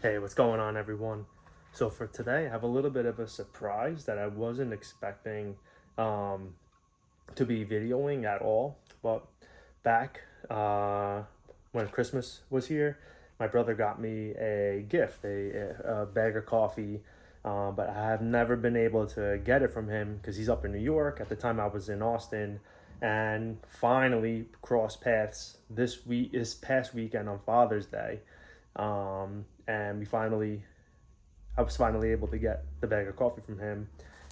Hey, what's going on, everyone? So for today, I have a little bit of a surprise that I wasn't expecting um, to be videoing at all. But back when Christmas was here, my brother got me a gift, a bag of coffee. But I have never been able to get it from him because he's up in New York. At the time, I was in Austin, and finally crossed paths this past weekend on Father's Day. And I was finally able to get the bag of coffee from him,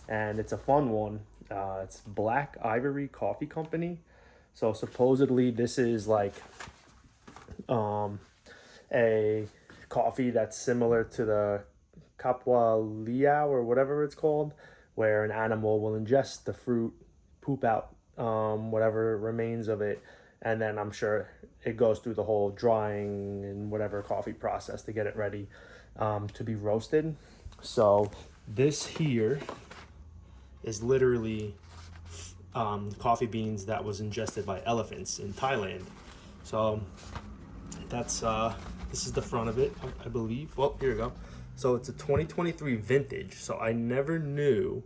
and it's a fun one. It's Black Ivory Coffee Company. So supposedly this is like um, a coffee that's similar to the Capua Liao or whatever it's called, where an animal will ingest the fruit, poop out whatever remains of it, and then I'm sure it goes through the whole drying and whatever coffee process to get it ready to be roasted. So this here is literally coffee beans that was ingested by elephants in Thailand. So that's this is the front of it, I believe. Well, here we go. So it's a 2023 vintage. So I never knew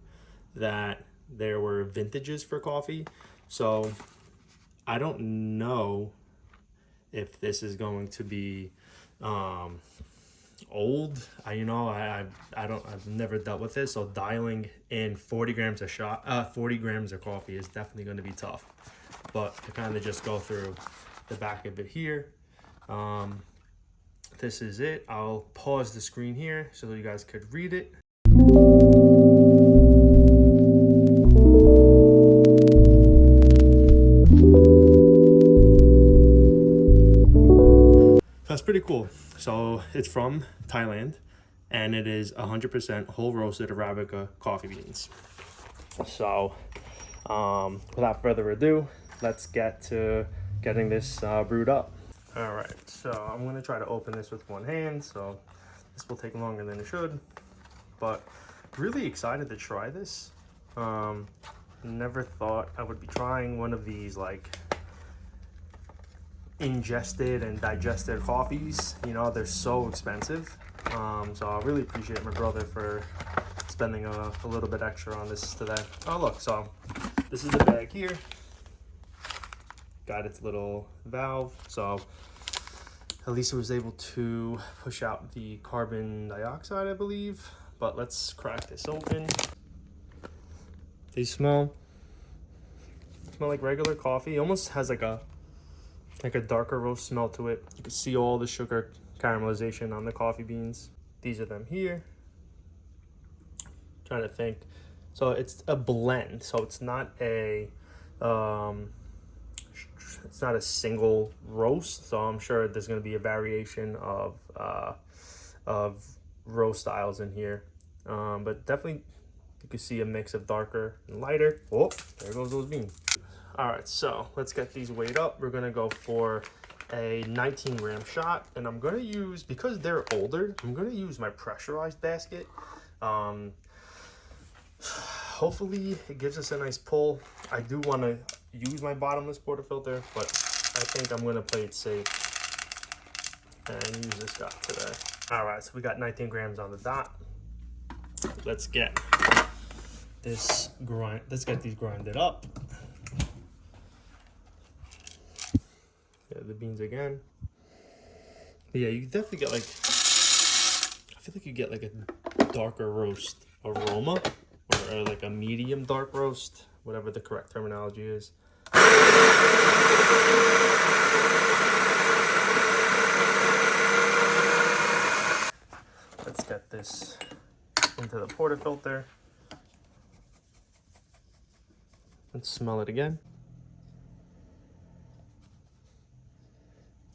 that there were vintages for coffee. So I don't know if this is going to be old. I've never dealt with this. So dialing in 40 grams a shot, 40 grams of coffee is definitely going to be tough. But to kind of just go through the back of it here. This is it. I'll pause the screen here so that you guys could read it. That's pretty cool. So it's from Thailand, and it is 100% whole roasted Arabica coffee beans. So without further ado, let's get to getting this brewed up. All right, so I'm gonna try to open this with one hand, so this will take longer than it should, but really excited to try this. Never thought I would be trying one of these like ingested and digested coffees. You know, they're so expensive. So I really appreciate my brother for spending a little bit extra on this today. Oh look, so this is the bag here. Got its little valve, so at least it was able to push out the carbon dioxide, I believe. But let's crack this open. They smell like regular coffee. It almost has like a darker roast smell to it. You can see all the sugar caramelization on the coffee beans. These are them here. Trying to think. So it's a blend. So it's not a single roast. So I'm sure there's going to be a variation of roast styles in here. But definitely you can see a mix of darker and lighter. Oh, there goes those beans. All right, so let's get these weighed up. We're gonna go for a 19 gram shot, and I'm gonna use, because they're older, I'm gonna use my pressurized basket. Hopefully it gives us a nice pull. I do want to use my bottomless portafilter, but I think I'm gonna play it safe and use this guy today. All right, so we got 19 grams on the dot. Let's get these grinded up. Yeah, the beans again. But yeah, you definitely get like, I feel like you get like a darker roast aroma, or like a medium dark roast, whatever the correct terminology is. Let's get this into the portafilter and smell it again.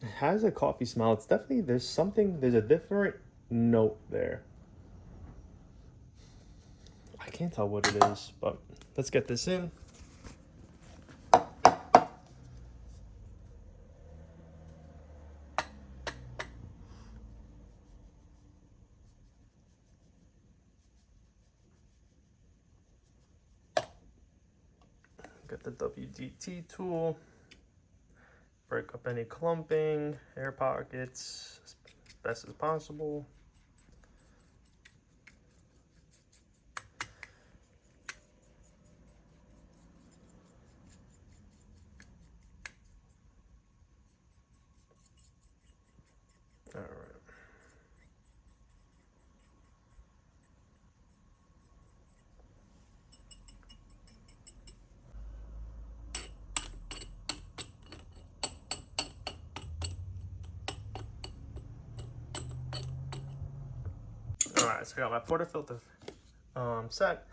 It has a coffee smell. It's definitely, there's a different note there. I can't tell what it is, but let's get this in. Get the WDT tool. Break up any clumping, air pockets as best as possible. All right, so I got my portafilter set.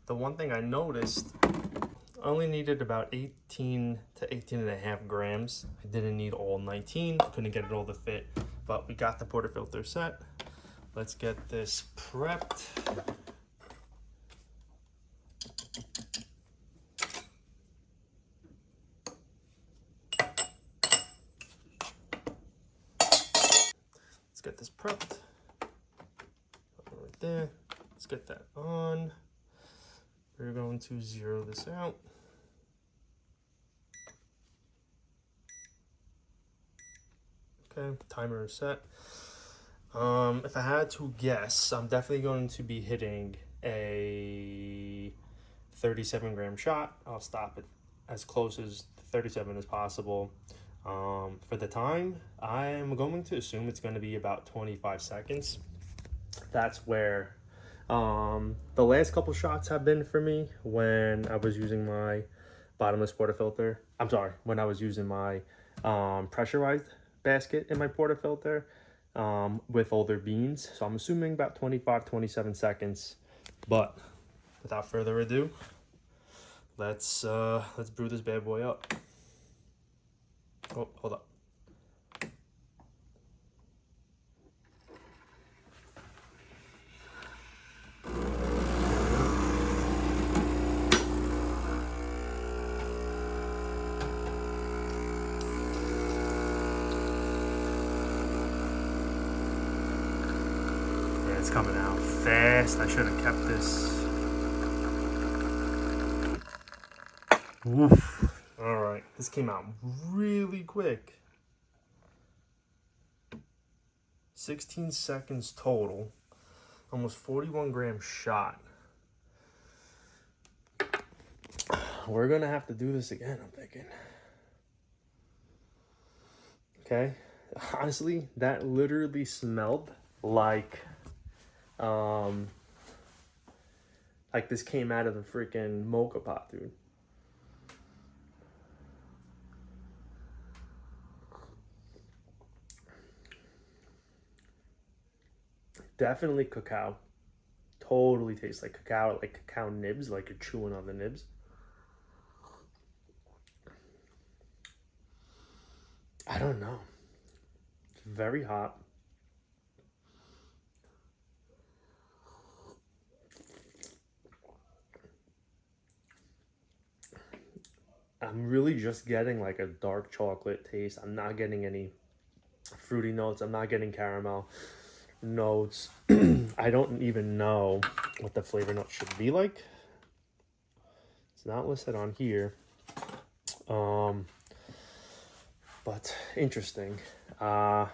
The one thing I noticed, I only needed about 18 to 18 and a half grams. I didn't need all 19, couldn't get it all to fit, but we got the portafilter set. Let's get this prepped. Let's get this prepped. Right there. Let's get that on. We're going to zero this out. Okay, timer is set. If I had to guess, I'm definitely going to be hitting a 37 gram shot. I'll stop it as close as 37 as possible. For the time, I'm going to assume it's going to be about 25 seconds. That's where the last couple shots have been for me when I was using my bottomless portafilter. I'm sorry, when I was using my pressurized basket in my portafilter with older beans. So I'm assuming about 25, 27 seconds. But without further ado, let's brew this bad boy up. Oh, hold up. Yeah, it's coming out fast. I should have kept this. Oof. All right, this came out really quick. 16 seconds total, almost 41 gram shot. We're gonna have to do this again, I'm thinking. Okay, honestly, that literally smelled like this came out of the freaking mocha pot, dude. Definitely cacao. Totally tastes like cacao nibs, like you're chewing on the nibs. I don't know. It's very hot. I'm really just getting like a dark chocolate taste. I'm not getting any fruity notes. I'm not getting caramel notes. I don't even know what the flavor notes should be like. It's not listed on here. But interesting. Yeah,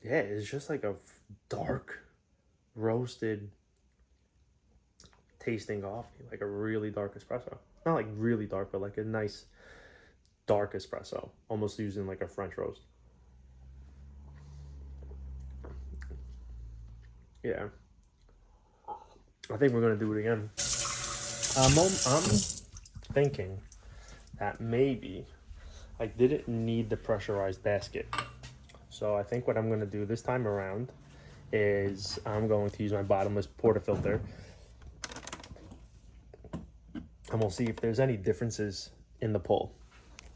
it's just like a dark roasted tasting coffee, like a really dark espresso. Not like really dark, but like a nice dark espresso, almost using like a French roast. Yeah, I think we're gonna do it again. I'm thinking that maybe I didn't need the pressurized basket. So I think what I'm gonna do this time around is I'm going to use my bottomless portafilter. And we'll see if there's any differences in the pull.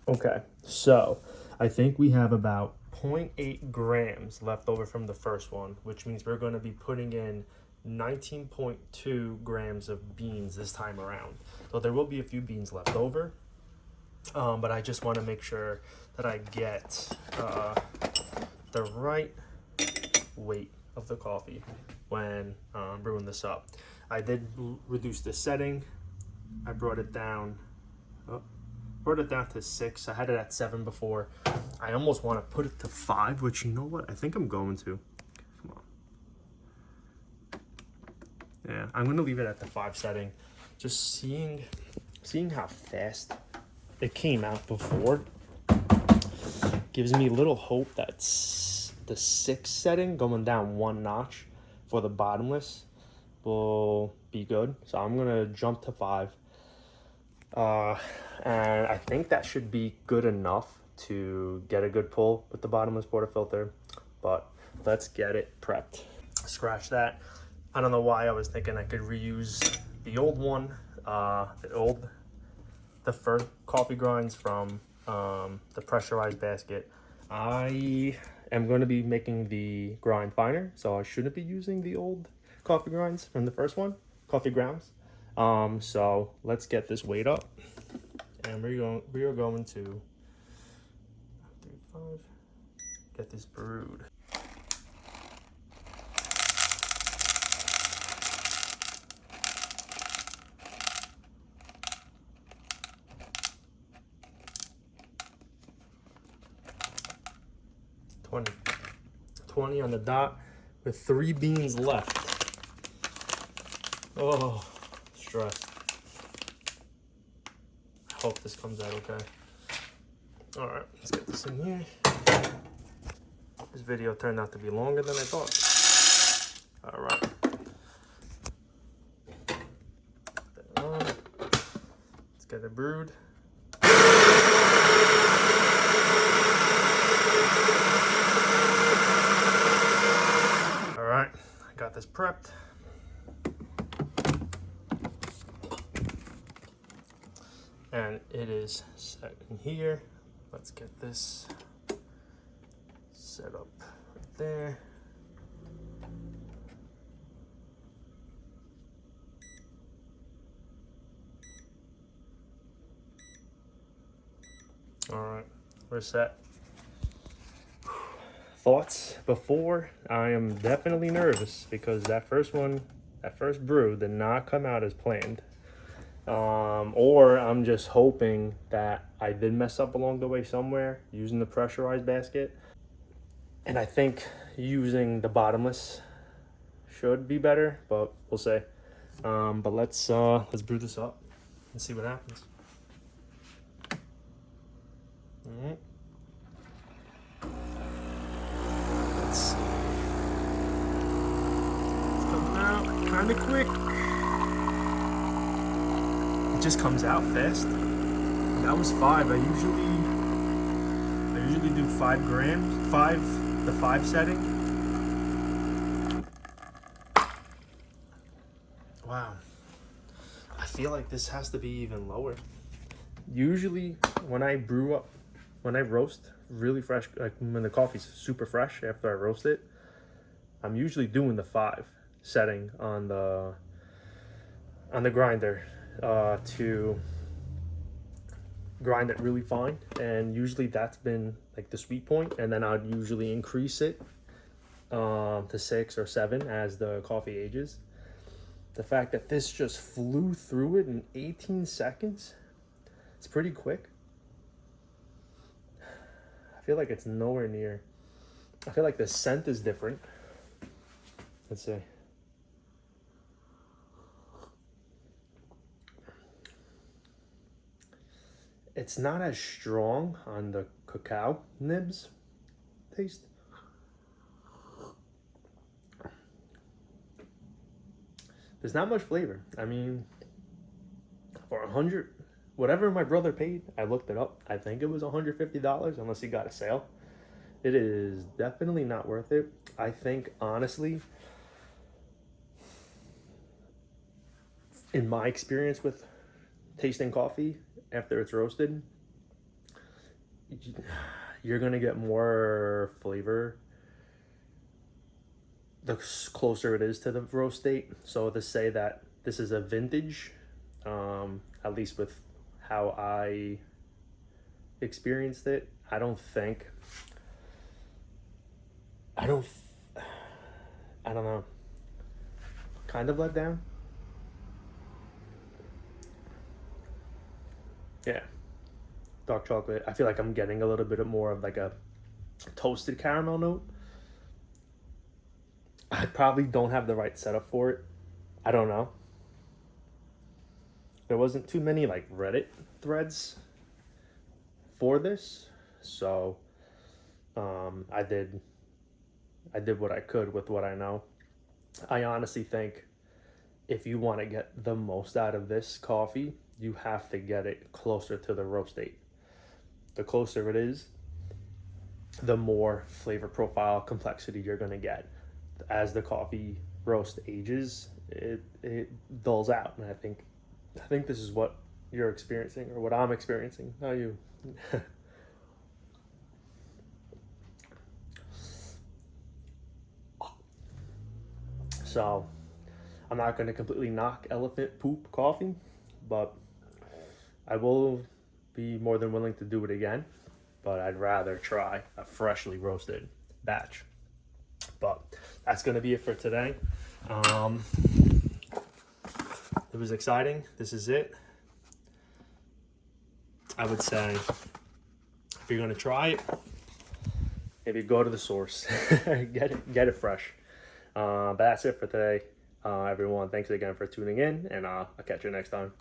Okay, so I think we have about 0.8 grams left over from the first one, which means we're going to be putting in 19.2 grams of beans this time around. So there will be a few beans left over, but I just want to make sure that I get the right weight of the coffee when brewing this up. I did reduce the setting. I brought it down to 6. I had it at 7 before. I almost want to put it to 5, which, you know what, I think I'm going to. Come on. Yeah, I'm gonna leave it at the 5 setting. Just seeing how fast it came out before gives me little hope that the 6 setting going down 1 notch for the bottomless will be good. So I'm gonna jump to 5. And I think that should be good enough to get a good pull with the bottomless portafilter, but let's get it prepped. Scratch that. I don't know why I was thinking I could reuse the old one, the first coffee grinds from the pressurized basket. I am going to be making the grind finer, so I shouldn't be using the old coffee grinds from the first one, coffee grounds. So let's get this weight up, and we are going to 35, get this brewed. $20 on the dot with 3 beans left. Oh, stress. I hope this comes out okay. All right, let's get this in here. This video turned out to be longer than I thought. All right. Put that on. Let's get it brewed. All right, I got this prepped. And it is set in here. Let's get this set up right there. All right, we're set. Thoughts before? I am definitely nervous because that first brew did not come out as planned. Or I'm just hoping that I did mess up along the way somewhere using the pressurized basket. And I think using the bottomless should be better, but we'll see. But let's brew this up and see what happens. All right. Let's see. It's coming out kind of quick. It just comes out fast. That was 5. I usually do 5 grams, the 5 setting. Wow. I feel like this has to be even lower. Usually when I roast really fresh, like when the coffee's super fresh after I roast it, I'm usually doing the 5 setting on the grinder to grind it really fine, and usually that's been like the sweet point, and then I'd usually increase it to 6 or 7 as the coffee ages. The fact that this just flew through it in 18 seconds, it's pretty quick. I feel like it's nowhere near. I feel like the scent is different. Let's see. It's not as strong on the cacao nibs taste. There's not much flavor. I mean, for 100, whatever my brother paid, I looked it up. I think it was $150 unless he got a sale. It is definitely not worth it. I think, honestly, in my experience with tasting coffee after it's roasted, you're gonna get more flavor the closer it is to the roast date. So to say that this is a vintage, at least with how I experienced it, I don't know, kind of let down. Yeah, dark chocolate. I feel like I'm getting a little bit more of like a toasted caramel note. I probably don't have the right setup for it. I don't know. There wasn't too many like Reddit threads for this, so I did what I could with what I know. I honestly think if you want to get the most out of this coffee, you have to get it closer to the roast date. The closer it is, the more flavor profile complexity you're going to get. As the coffee roast ages, it dulls out, and I think this is what you're experiencing, or what I'm experiencing. How you? So I'm not going to completely knock elephant poop coffee, but I will be more than willing to do it again. But I'd rather try a freshly roasted batch. But that's going to be it for today. It was exciting. This is it. I would say if you're going to try it, maybe go to the source. Get it fresh. But that's it for today, everyone. Thanks again for tuning in, and I'll catch you next time.